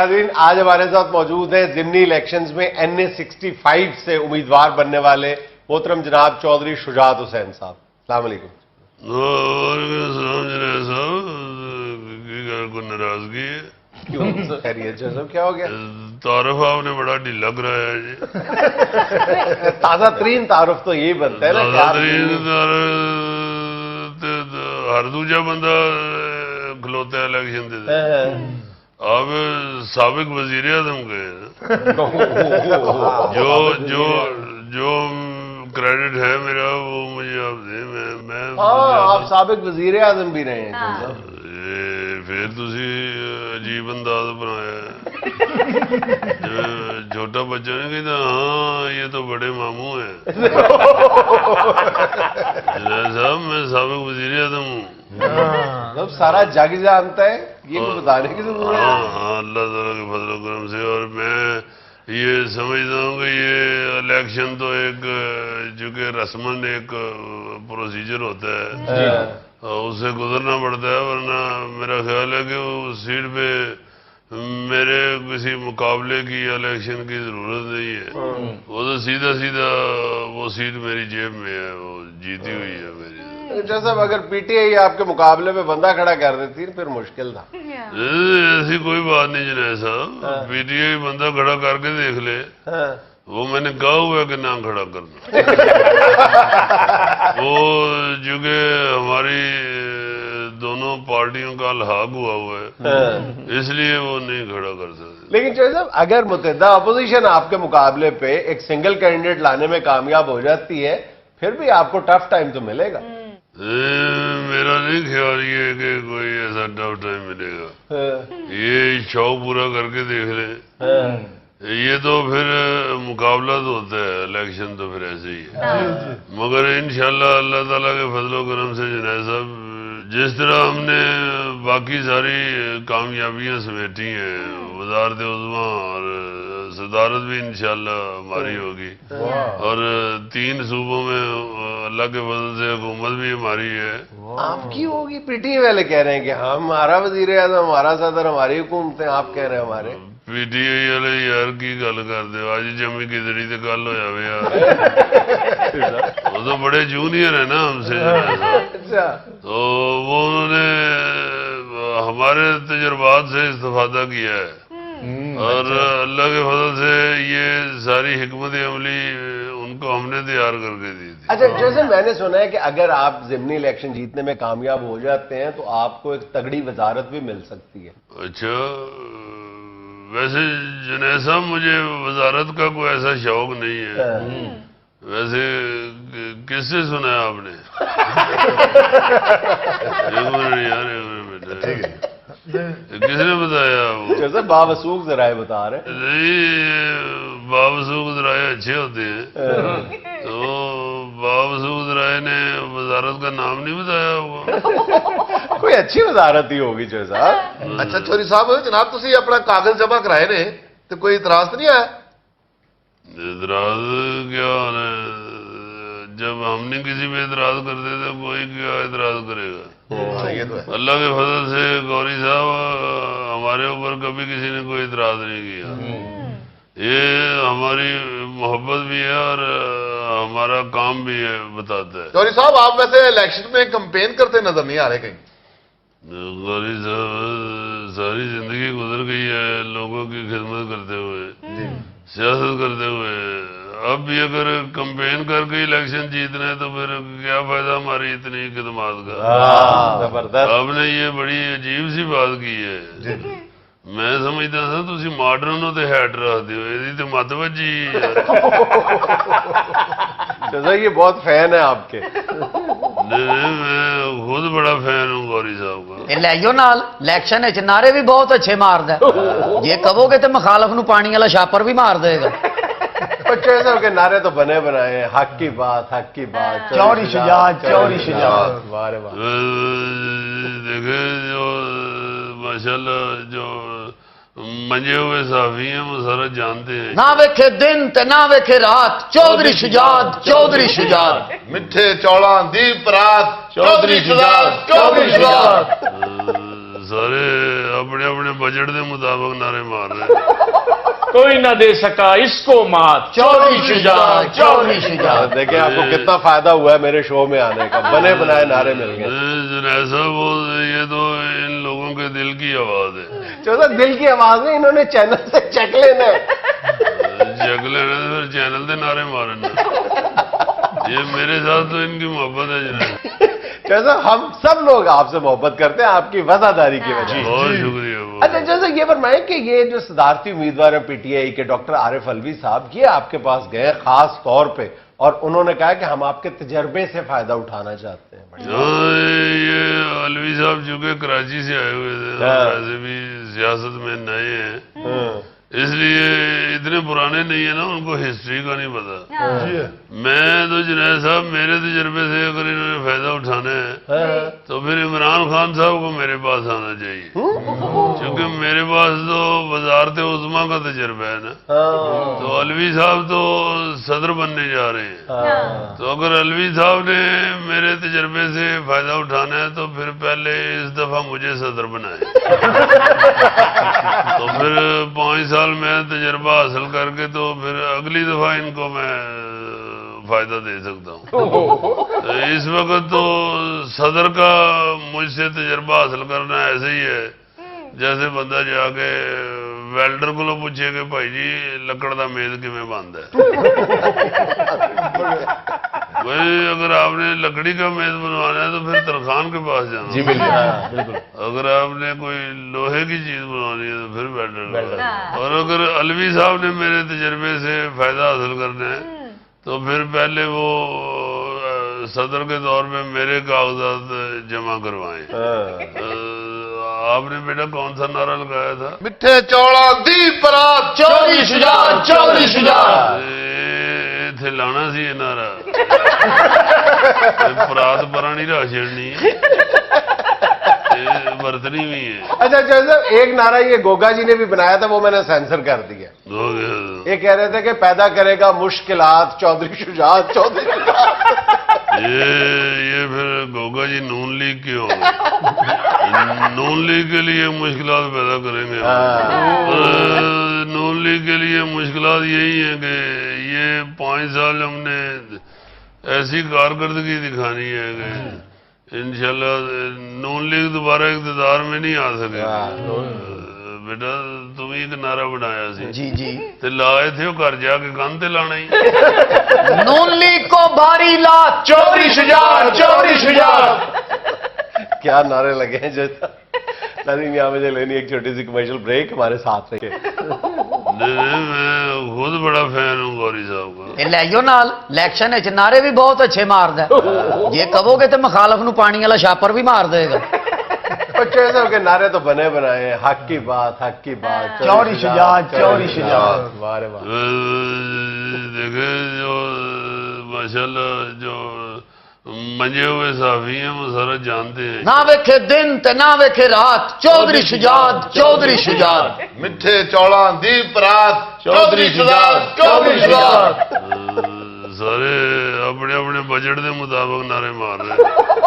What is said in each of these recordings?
नाज़रीन, आज हमारे साथ मौजूद हैं ज़िमनी इलेक्शंस में NA 65 से उम्मीदवार बनने वाले मोहतरम जनाब चौधरी शुजात हुसैन साहब। अस्सलाम वालेकुम। को नाराजगी है क्यों खैरियत साहब, क्या हो गया? तारफ आपने बड़ा ढीला कराया है जी। ताज़ा तरीन तारुफ तो यही बनता है ना कि आप हर दूजा बंदा खलोता है इलेक्शन दे आप साबिक वजीर आजम गए जो जो जो क्रेडिट है मेरा वो मुझे आप दे मैं आप साबिक वजीर आजम भी रहे हैं फिर तुसी अजीब अंदाज बनाया छोटा बच्चा ने कहता हाँ ये तो बड़े मामू हैं साहब मैं साबिक वजीर आजम हूँ मतलब सारा जग जानता है, ये भी बताने की जरूरत है। हाँ अल्लाह ताला के फजल करम से। और मैं ये समझता हूँ कि ये इलेक्शन तो एक चूँकि रस्मन एक प्रोसीजर होता है उससे गुजरना पड़ता है, वरना मेरा ख्याल है कि उस सीट पे मेरे किसी मुकाबले की इलेक्शन की जरूरत नहीं है। वो तो सीधा सीधा वो सीट मेरी जेब में है, वो जीती हुई है मेरी। जैसा अगर पीटीआई आपके मुकाबले में बंदा खड़ा कर देती फिर मुश्किल था। ऐसी कोई बात नहीं जुनैद साहब, पीटीआई बंदा खड़ा करके देख ले। वो मैंने कहा हुआ है कि ना खड़ा करना। वो चूंकि हमारी दोनों पार्टियों का अलहाक हुआ है इसलिए वो नहीं खड़ा कर सकते। लेकिन जैसे अगर मुतहदा अपोजिशन आपके मुकाबले पे एक सिंगल कैंडिडेट लाने में कामयाब हो जाती है फिर भी आपको टफ टाइम तो मिलेगा। मेरा नहीं ख्याल ये कि कोई ऐसा टफ टाइम मिलेगा। ये शौक पूरा करके देख ले। ये तो फिर मुकाबला तो होता है, इलेक्शन तो फिर ऐसे ही है। मगर इंशाल्लाह अल्लाह ताला के फजलो करम से जुनैद साहब जिस तरह हमने बाकी सारी कामयाबियां समेटी हैं, वज़ारत उज़्मा और सदारत भी इंशाल्लाह हमारी होगी और 3 सूबों में अल्लाह के फजल से हुकूमत भी हमारी है। आपकी होगी? पीटीआई वाले कह रहे हैं कि हमारा वजीर आज़म हमारा सदर हमारी हुकूमत है, आप कह रहे हैं हमारे। पीटीआई वाले यार की गल करते हो, आज जम्मी किदड़ी ते गल हो जावे यार। वो तो बड़े जूनियर है ना हमसे। अच्छा, तो वो उन्होंने हमारे तजुर्बात से इस्तेफादा किया है और अल्लाह के फजल से ये सारी हिकमत अमली उनको हमने तैयार करके दी थी। अच्छा, जैसे मैंने सुना है कि अगर आप ज़िमनी इलेक्शन जीतने में कामयाब हो जाते हैं तो आपको एक तगड़ी वजारत भी मिल सकती है। अच्छा, वैसे जुनैद साहब मुझे वजारत का कोई ऐसा शौक नहीं है। वैसे किससे सुना है आपने? एक मिनट यार, एक मिनट बेटा, किसने बताया? जैसे बावसूख जराए बता रहे हैं। नहीं, बावसूख जराए अच्छे होते हैं। तो बावसूख जराए ने वजारत का नाम नहीं बताया होगा। कोई अच्छी वजारत ही होगी जो साहब। अच्छा चौधरी साहब, जनाब तुसी अपना कागज जमा कराए ने तो कोई इतराज तो नहीं आया? इतराज क्या होना है? जब हम नहीं किसी पे इतराज करते तो कोई क्या इतराज करेगा? ये तो है। अल्लाह के फजल से गौरी साहब हमारे ऊपर कभी किसी ने कोई इतराज नहीं किया। ये हमारी मोहब्बत भी है और हमारा काम भी है, बताता है। चौधरी साहब आप वैसे इलेक्शन में कैंपेन करते नजर नहीं आ रहे कहीं? गौरी साहब सारी जिंदगी गुजर गई है लोगों की खिदमत करते हुए, सियासत करते हुए। अब भी अगर कैंपेन करके इलेक्शन जीतना है तो फिर क्या फायदा हमारी इतनी खिदमत का? जबरदस्त। आपने ये बड़ी अजीब सी बात की है। मैं समझता था तुसी मॉडर्न हो ते हैट रखते हो, यदि तो मत वजी। जैसा ये बहुत फैन है आपके। नहीं, मैं खुद बड़ा फैन हूँ गौरी साहब का। ले जाओ नाल इलेक्शन नारे भी बहुत अच्छे मारदा है। जे कहोगे तो मुखालफ नूं पानी वाला छापर भी मार देगा। बच्चे साहब के नारे तो बने बनाए हैं, हक की बात, हक की बात, चौड़ी शुजात, चौड़ी शुजात। वाह रे वाह। देखे जो माशाल्लाह जो मंजे हुए साफी हैं वो सारा जानते हैं। ना वेखे दिन ते ना वेखे रात, चौधरी शुजात, चौधरी शुजात। मिठे चौड़ा दीप रात, चौधरी शुजात, चौधरी शुजात। सारे अपने अपने बजट के मुताबिक नारे मार रहे कोई ना दे सका इसको मात, चौधरी शुजात, चौधरी शुजात। देखिए आपको कितना फायदा हुआ है मेरे शो में आने का, बने बनाए नारे मिल गए। जुनैद साहब वो ये तो इन लोगों के दिल की आवाज है। चौधर दिल की आवाज नहीं, इन्होंने चैनल से चेक लेना है। चेक लेना तो फिर चैनल के नारे मारना। ये मेरे साथ तो इनकी मोहब्बत है जुनैद। चौधर हम सब लोग आपसे मोहब्बत करते हैं आपकी वफादारी की वजह से। बहुत शुक्रिया। अच्छा जैसे ये फरमाएं कि ये जो सदारती उम्मीदवार है पीटीआई के डॉक्टर आरिफ अलवी साहब, ये आपके पास गए खास तौर पे और उन्होंने कहा कि हम आपके तजर्बे से फायदा उठाना चाहते हैं। ये अलवी साहब चूंकि कराची से आए हुए थे, वैसे भी सियासत में नए हैं, इसलिए इतने पुराने नहीं है ना, उनको हिस्ट्री का नहीं पता। मैं तो जुनैद साहब मेरे तजर्बे से अगर इन्होंने फायदा उठाना है तो फिर इमरान खान साहब को मेरे पास आना चाहिए, क्योंकि मेरे पास तो वजारत उज़्मा का तजर्बा है ना। तो अलवी साहब तो सदर बनने जा रहे हैं, तो अगर अलवी साहब ने मेरे तजर्बे से फायदा उठाना है तो फिर पहले इस दफा मुझे सदर बनाए, तो फिर 5 साल में तजर्बा हासिल करके तो फिर अगली दफा इनको मैं फायदा दे सकता हूँ। तो इस वक्त तो सदर का मुझसे तजर्बा हासिल करना ऐसे ही है जैसे बंदा जाके वेल्डर को पूछे कि भाई जी लकड़ का मेज किमें बनता है। भाई अगर आपने लकड़ी का मेज बनवाना है तो फिर तरखान के पास जाना। जी बिल्कुल। अगर आपने कोई लोहे की चीज बनवानी है तो फिर वेल्डर। और अगर अलवी साहब ने मेरे तजर्बे से फायदा हासिल करना है तो फिर पहले वो सदर के दौर में मेरे कागजात जमा करवाएं। आपने बेटा कौन सा नारा लगाया था? मिठे चौड़ा दी परात, चौधरी शुजात, चौधरी शुजात। इथे लाना सी ये नारा। परात परा नहीं रहा छेड़नी, बरतनी भी है। अच्छा चौधर एक नारा ये गोगा जी ने भी बनाया था, वो मैंने सेंसर कर दिया। ये कह रहे थे कि पैदा करेगा मुश्किलात चौधरी शुजात, चौधरी शुजात। ये फिर गोगा जी नून लीग के होंगे, नून लीग के लिए मुश्किलात पैदा करेंगे। नून लीग के लिए मुश्किलात यही है कि ये 5 साल हमने ऐसी कारकर्दगी दिखानी है कि इंशाल्लाह नून लीग दोबारा इक़्तिदार में नहीं आ सके। बेटा तुम एक नारा बनाया सी जी जी ते लाए थे वो घर जाके गन ते लाना ही। नून लीग को भारी लात, चौधरी शुजात, चौधरी शुजात। क्या नारे लगे हैं जैसा। नाज़रीन यहाँ मुझे लेनी एक छोटी सी कमर्शियल ब्रेक, हमारे साथ रहिए। मैं खुद बड़ा फैन हूँ गौरी साहब का। ਇਹ ਲੈ ਜਾਓ ਨਾਲ ਇਲੈਕਸ਼ਨ ਵਿੱਚ ਨਾਰੇ ਵੀ ਬਹੁਤ ਅੱਛੇ ਮਾਰਦਾ ਜੇ ਕਹੋਗੇ ਤੇ ਮੁਖਾਲਫ ਨੂੰ ਪਾਣੀ ਵਾਲਾ ਛਾਪਰ ਵੀ ਮਾਰ ਦੇਗਾ। बच्चों साहब के नारे तो बने बनाए हैं, हक की बात, हक की बात, चौधरी शुजात, चौधरी शुजात। वाह रे वाह। देखे जो माशाल्लाह जो मंजे हुए साफी हैं वो सारा जानते हैं। ਨਾ ਵੇਖੇ ਦਿਨ ਤੇ ਨਾ ਵੇਖੇ ਰਾਤ, ਚੌਧਰੀ शुजात, चौधरी शुजात। मिठे चौड़ा दी परात, चौधरी शुजात, चौधरी शुजात। सारे अपने अपने बजट के मुताबिक नारे मार रहे हैं।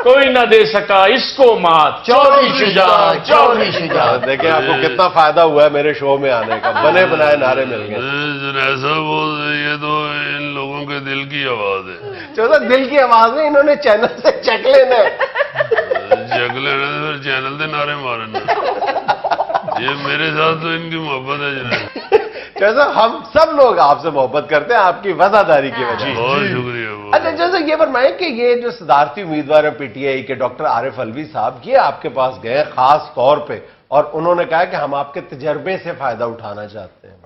कोई ना दे सका इसको मात, चौधरी शुजात, चौधरी शुजात। देखिए आपको कितना फायदा हुआ है मेरे शो में आने का, बने बनाए नारे मिल गए। जुनैद साहब वो ये तो इन लोगों के दिल की आवाज है। चौधर दिल की आवाज नहीं, इन्होंने चैनल से चेक लेना है। चेक लेना तो फिर चैनल के नारे मारना। ये मेरे साथ तो इनकी मोहब्बत है जुनैद। चौधर हम सब लोग आपसे मोहब्बत करते हैं आपकी वफादारी की वजह से। बहुत शुक्रिया। अच्छा जैसे ये फरमाएं कि ये जो सदारती उम्मीदवार है पीटीआई के डॉक्टर आरिफ अलवी साहब, ये आपके पास गए खास तौर पे और उन्होंने कहा कि हम आपके तजर्बे से फायदा उठाना चाहते हैं।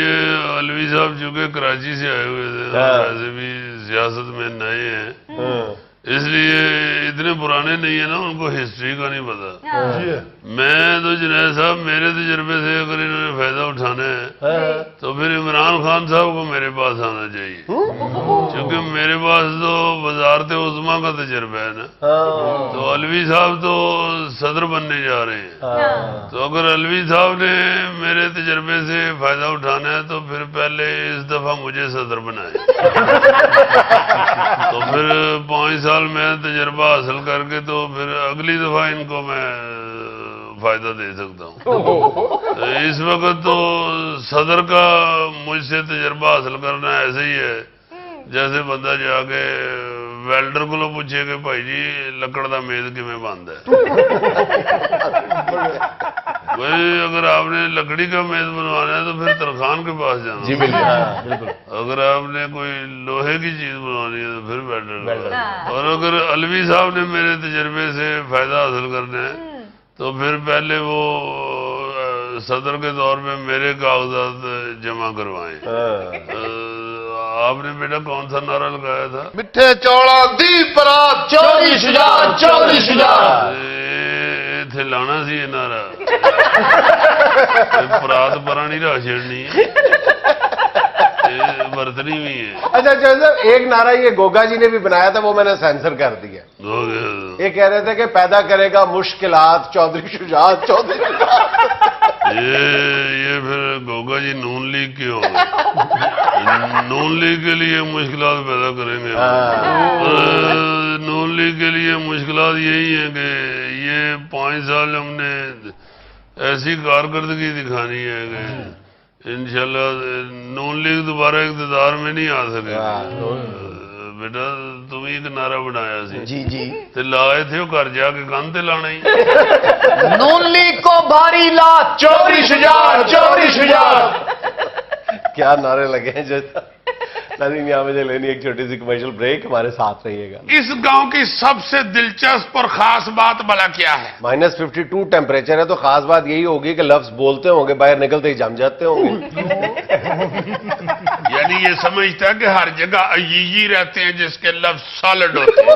ये अलवी साहब चूंकि कराची से आए हुए थे, वैसे भी सियासत में नए हैं, इसलिए इतने पुराने नहीं है ना, उनको हिस्ट्री का नहीं पता। मैं तो जुनैद साहब मेरे तजर्बे से अगर इन्होंने फायदा उठाना है तो फिर इमरान खान साहब को मेरे पास आना चाहिए, क्योंकि मेरे पास तो वजारत उज़्मा का तजर्बा है ना। तो अलवी साहब तो सदर बनने जा रहे हैं, तो अगर अलवी साहब ने मेरे तजर्बे से फायदा उठाना है तो फिर पहले इस दफा मुझे सदर बनाए, तो फिर 5 साल में तजर्बा हासिल करके तो फिर अगली दफा इनको मैं فائدہ دے سکتا ہوں. اس وقت تو صدر کا مجھ سے تجربہ حاصل کرنا ایسے ہی ہے جیسے بندہ جا کے ویلڈر کو پوچھے کہ بھائی جی لکڑ کا میز کیویں بنتا ہے. بھائی اگر آپ نے لکڑی کا میز بنوانا ہے تو پھر ترخان کے پاس جانا. جی بالکل. اگر آپ نے کوئی لوہے کی چیز بنوانی ہے تو پھر ویلڈر. اور اگر علوی صاحب نے میرے تجربے سے فائدہ حاصل کرنا ہے تو پھر پہلے وہ صدر کے دور میں میرے کاغذات جمع کروائیں. آپ نے بیٹا کون سا نعرہ لگایا تھا؟ مٹھے چوڑا دی پرات چوری شجاعت چوری شجاعت. اتنے لانا سی یہ نعرہ. پرات پرا نہیں راہ چھیڑنی ہے، برتنی بھی ہے. اچھا ایک نعرہ یہ گوگا جی نے بھی بنایا تھا، وہ میں نے سینسر کر دیا. یہ کہہ رہے تھے کہ پیدا کرے گا مشکلات چودھری شجاعت چودھری شجاعت. یہ پھر گوگا جی نون لیگ کے ہوں گے. نون لیگ کے لیے مشکلات پیدا کریں گے. نون لیگ کے لیے مشکلات یہی ہیں کہ یہ 5 سال ہم نے ایسی کارکردگی دکھانی ہے کہ انشاءاللہ نون لیگ دوبارہ اقتدار میں نہیں آ سکے. بیٹا تم ہی ایک نعرہ بنایا سی جی جی تے لائے تھے وہ گھر جا کے کان تے لانا ہی. نون لیگ کو بھاری لات چوری شجاعت چوری شجاعت. کیا نعرے لگے ہیں جیسا. ناظرین یہاں مجھے لینی ایک چھوٹی سی کمرشل بریک، ہمارے ساتھ رہیے گا. اس گاؤں کی سب سے دلچسپ اور خاص بات بلا کیا ہے؟ -52 ٹیمپریچر ہے تو خاص بات یہی ہوگی کہ لفظ بولتے ہوں گے باہر نکلتے ہی جم جاتے ہوں گے. یعنی یہ سمجھتا ہے کہ ہر جگہ عیی رہتے ہیں جس کے لفظ سالڈ ہوتے ہیں.